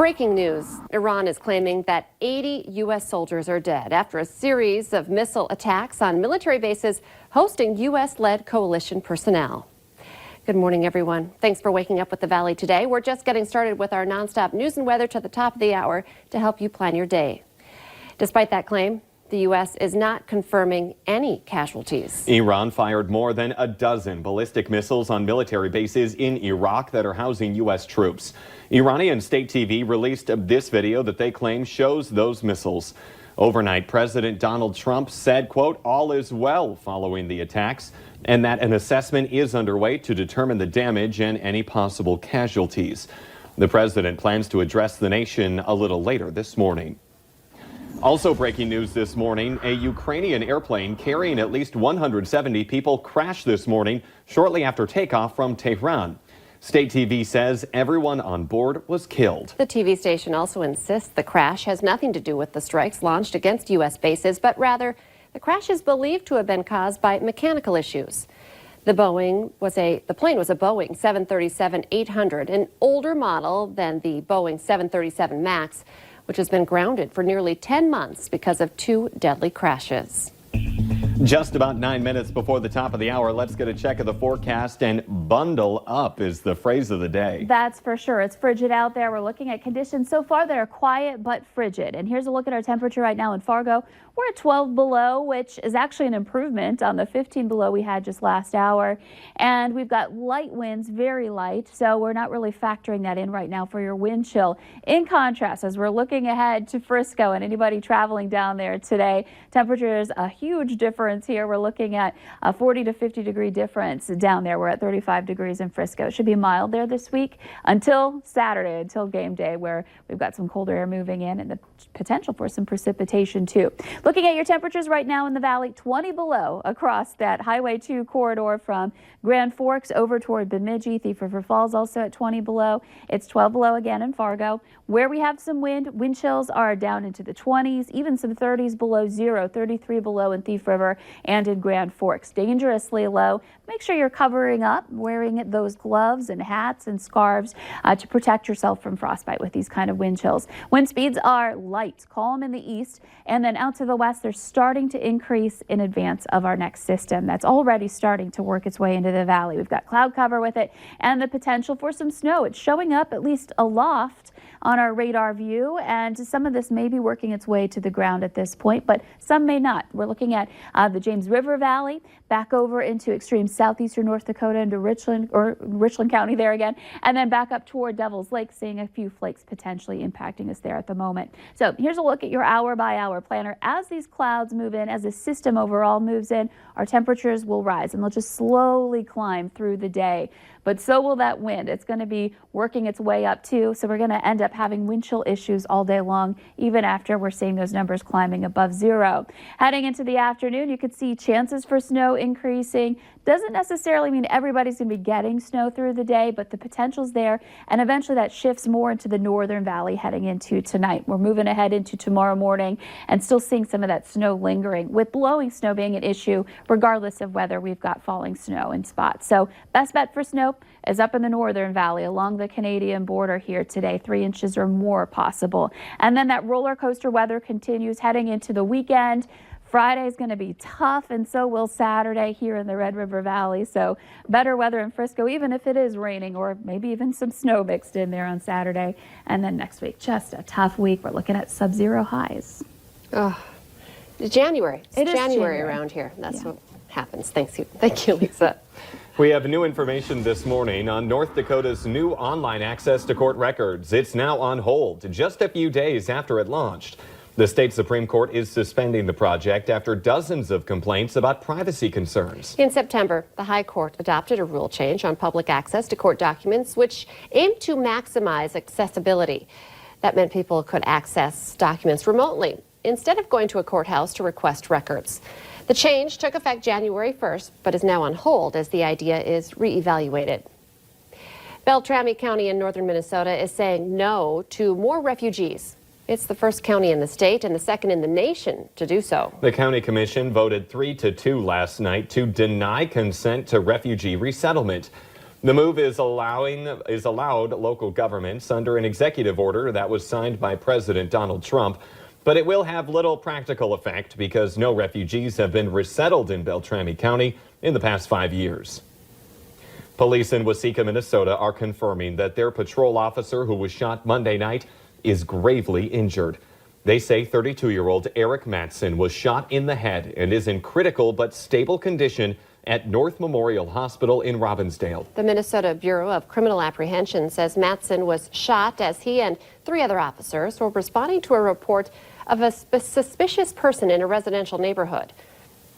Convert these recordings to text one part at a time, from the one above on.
Breaking news. Iran is claiming that 80 U.S. soldiers are dead after a series of missile attacks on military bases hosting U.S.-led coalition personnel. Good morning, everyone. Thanks for waking up with the Valley today. We're just getting started with our nonstop news and weather to the top of the hour to help you plan your day. Despite that claim, the U.S. is not confirming any casualties. Iran fired more than a dozen ballistic missiles on military bases in Iraq that are housing U.S. troops. Iranian state TV released this video that they claim shows those missiles. Overnight, President Donald Trump said, quote, all is well following the attacks, and that an assessment is underway to determine the damage and any possible casualties. The president plans to address the nation a little later this morning. Also breaking news this morning, a Ukrainian airplane carrying at least 170 people crashed this morning shortly after takeoff from Tehran. State TV says everyone on board was killed. The TV station also insists the crash has nothing to do with the strikes launched against U.S. bases, but rather the crash is believed to have been caused by mechanical issues. The plane was a Boeing 737-800, an older model than the Boeing 737 MAX, which has been grounded for nearly 10 months because of two deadly crashes. Just about 9 minutes before the top of the hour, let's get a check of the forecast, and bundle up is the phrase of the day. That's for sure. It's frigid out there. We're looking at conditions so far that are quiet but frigid. And here's a look at our temperature right now in Fargo. We're at 12 below, which is actually an improvement on the 15 below we had just last hour. And we've got light winds, very light, so we're not really factoring that in right now for your wind chill. In contrast, as we're looking ahead to Frisco and anybody traveling down there today, temperatures a huge difference here. We're looking at a 40 to 50 degree difference down there. We're at 35 degrees in Frisco. It should be mild there this week until Saturday, until game day, where we've got some colder air moving in and the potential for some precipitation too. Looking at your temperatures right now in the valley, 20 below across that Highway 2 corridor from Grand Forks over toward Bemidji. Thief River Falls also at 20 below. It's 12 below again in Fargo. Where we have some wind chills are down into the 20s, even some 30s below zero, 33 below in Thief River and in Grand Forks. Dangerously low. Make sure you're covering up, wearing those gloves and hats and scarves to protect yourself from frostbite with these kind of wind chills. Wind speeds are light, calm in the east, and then out to the west, they're starting to increase in advance of our next system. That's already starting to work its way into the valley. We've got cloud cover with it and the potential for some snow. It's showing up at least aloft on our radar view, and some of this may be working its way to the ground at this point, but some may not. We're looking at the James River Valley, back over into extreme southeastern North Dakota into Richland County there again, and then back up toward Devil's Lake, seeing a few flakes potentially impacting us there at the moment. So here's a look at your hour-by-hour planner. As these clouds move in, as the system overall moves in, our temperatures will rise, and they'll just slowly climb through the day. But so will that wind. It's going to be working its way up too, so we're going to end up having wind chill issues all day long, even after we're seeing those numbers climbing above zero. Heading into the afternoon, you could see chances for snow increasing. Doesn't necessarily mean everybody's going to be getting snow through the day, but the potential's there, and eventually that shifts more into the northern valley heading into tonight. We're moving ahead into tomorrow morning and still seeing some of that snow lingering, with blowing snow being an issue regardless of whether we've got falling snow in spots. So best bet for snow is up in the northern valley along the Canadian border here today, 3 inches or more possible. And then that roller coaster weather continues heading into the weekend. Friday is going to be tough, and so will Saturday here in the Red River Valley. So better weather in Frisco, even if it is raining, or maybe even some snow mixed in there on Saturday. And then next week, just a tough week. We're looking at sub-zero highs. Oh, January. It is January around here. That's what happens. Thank you, Lisa. We have new information this morning on North Dakota's new online access to court records. It's now on hold just a few days after it launched. The state Supreme Court is suspending the project after dozens of complaints about privacy concerns. In September, the High Court adopted a rule change on public access to court documents, which aimed to maximize accessibility. That meant people could access documents remotely instead of going to a courthouse to request records. The change took effect January 1st, but is now on hold as the idea is reevaluated. Beltrami County in northern Minnesota is saying no to more refugees. It's the first county in the state and the second in the nation to do so. The county commission voted 3-2 last night to deny consent to refugee resettlement. The move is allowed local governments under an executive order that was signed by President Donald Trump, but it will have little practical effect because no refugees have been resettled in Beltrami County in the past 5 years. Police in Waseca, Minnesota are confirming that their patrol officer who was shot Monday night is gravely injured. They say 32-year-old Eric Matson was shot in the head and is in critical but stable condition at North Memorial Hospital in Robbinsdale. The Minnesota Bureau of Criminal Apprehension says Matson was shot as he and 3 other officers were responding to a report of a suspicious person in a residential neighborhood.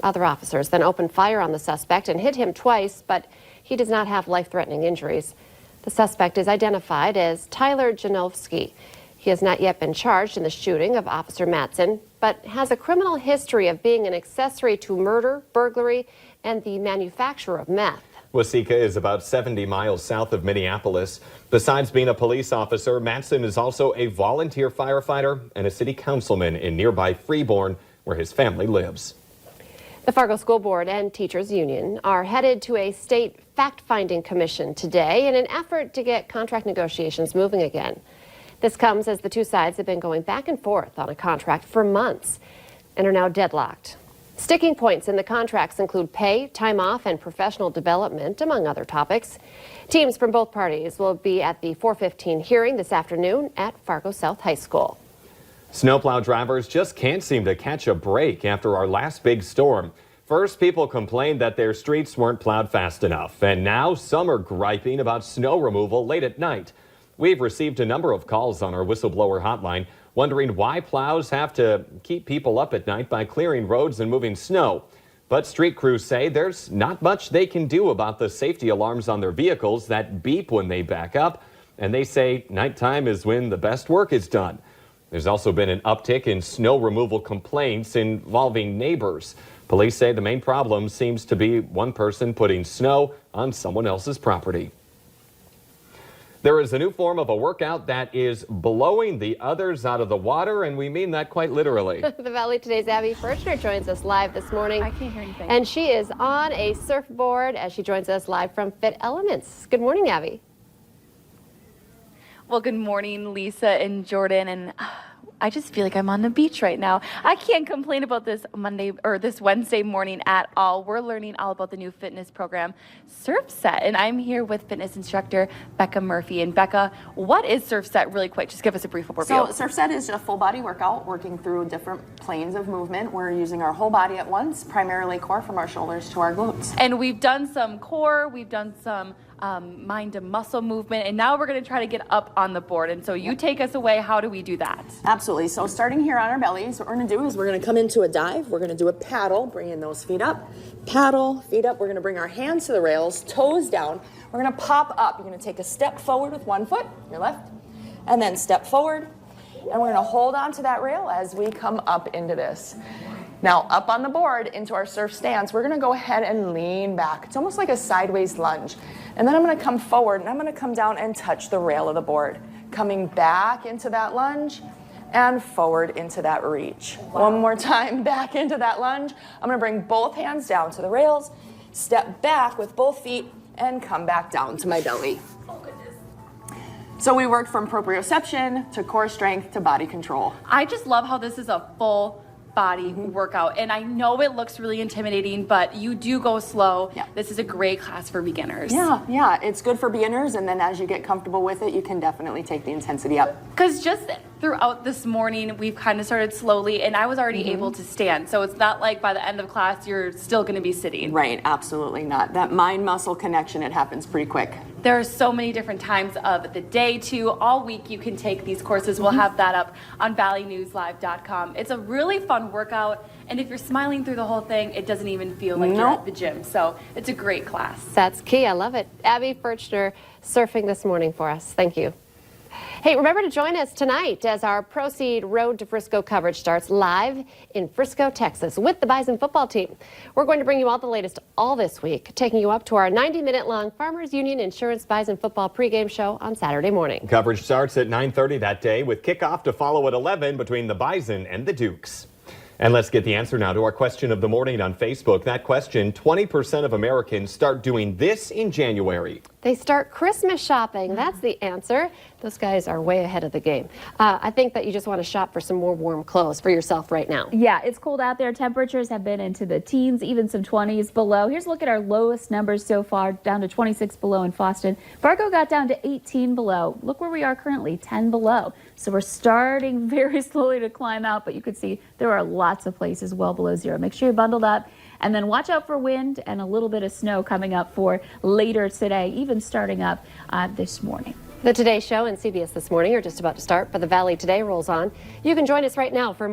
Other officers then opened fire on the suspect and hit him twice, but he does not have life-threatening injuries. The suspect is identified as Tyler Janowski. He has not yet been charged in the shooting of Officer Matson, but has a criminal history of being an accessory to murder, burglary, and the manufacture of meth. Waseca is about 70 miles south of Minneapolis. Besides being a police officer, Matson is also a volunteer firefighter and a city councilman in nearby Freeborn, where his family lives. The Fargo School Board and Teachers Union are headed to a state fact-finding commission today in an effort to get contract negotiations moving again. This comes as the two sides have been going back and forth on a contract for months and are now deadlocked. Sticking points in the contracts include pay, time off, and professional development, among other topics. Teams from both parties will be at the 4:15 hearing this afternoon at Fargo South High School. Snowplow drivers just can't seem to catch a break after our last big storm. First, people complained that their streets weren't plowed fast enough, and now some are griping about snow removal late at night. We've received a number of calls on our whistleblower hotline wondering why plows have to keep people up at night by clearing roads and moving snow. But street crews say there's not much they can do about the safety alarms on their vehicles that beep when they back up, and they say nighttime is when the best work is done. There's also been an uptick in snow removal complaints involving neighbors. Police say the main problem seems to be one person putting snow on someone else's property. There is a new form of a workout that is blowing the others out of the water, and we mean that quite literally. The Valley Today's Abby Furchner joins us live this morning. I can't hear anything. And she is on a surfboard as she joins us live from Fit Elements. Good morning, Abby. Well, good morning, Lisa and Jordan, and I just feel like I'm on the beach right now. I can't complain about this this Wednesday morning at all. We're learning all about the new fitness program, Surf Set, and I'm here with fitness instructor Becca Murphy. And Becca, what is Surf Set? Really quick, just give us a brief overview. So Surf Set is a full body workout working through different planes of movement. We're using our whole body at once, primarily core from our shoulders to our glutes. And we've done some core, we've done some mind to muscle movement, and now we're going to try to get up on the board. And so you take us away. How do we do that? Absolutely. So starting here on our bellies, what we're going to do is we're going to come into a dive. We're going to do a paddle, bringing those feet up. Paddle, feet up. We're going to bring our hands to the rails, toes down. We're going to pop up. You're going to take a step forward with one foot, your left, and then step forward. And we're going to hold on to that rail as we come up into this. Now, up on the board into our surf stance, we're going to go ahead and lean back. It's almost like a sideways lunge. And then I'm going to come forward and I'm going to come down and touch the rail of the board. Coming back into that lunge and forward into that reach. Wow. One more time, back into that lunge. I'm going to bring both hands down to the rails, step back with both feet, and come back down to my belly. Oh, goodness. So we worked from proprioception to core strength to body control. I just love how this is a full body workout, and I know it looks really intimidating, but you do go slow. Yeah. This is a great class for beginners. Yeah, it's good for beginners, and then as you get comfortable with it, you can definitely take the intensity up. Because just throughout this morning, we've kind of started slowly, and I was already able to stand, so it's not like by the end of class you're still going to be sitting. Right, absolutely not. That mind-muscle connection, it happens pretty quick. There are so many different times of the day, too. All week you can take these courses. We'll have that up on valleynewslive.com. It's a really fun workout, and if you're smiling through the whole thing, it doesn't even feel like you're at the gym. So it's a great class. That's key. I love it. Abby Furchner surfing this morning for us. Thank you. Hey, remember to join us tonight as our Proceed Road to Frisco coverage starts live in Frisco, Texas with the Bison football team. We're going to bring you all the latest all this week, taking you up to our 90-minute long Farmers Union Insurance Bison football pregame show on Saturday morning. Coverage starts at 9:30 that day with kickoff to follow at 11 between the Bison and the Dukes. And let's get the answer now to our question of the morning on Facebook. That question, 20% of Americans start doing this in January. They start Christmas shopping. That's the answer. Those guys are way ahead of the game. I think that you just want to shop for some more warm clothes for yourself right now. Yeah, it's cold out there. Temperatures have been into the teens, even some 20s below. Here's a look at our lowest numbers so far, down to 26 below in Foston. Fargo got down to 18 below. Look where we are currently, 10 below. So we're starting very slowly to climb out, but you can see there are lots of places well below zero. Make sure you're bundled up. And then watch out for wind and a little bit of snow coming up for later today, even starting up this morning. The Today Show and CBS This Morning are just about to start, but the Valley Today rolls on. You can join us right now for more.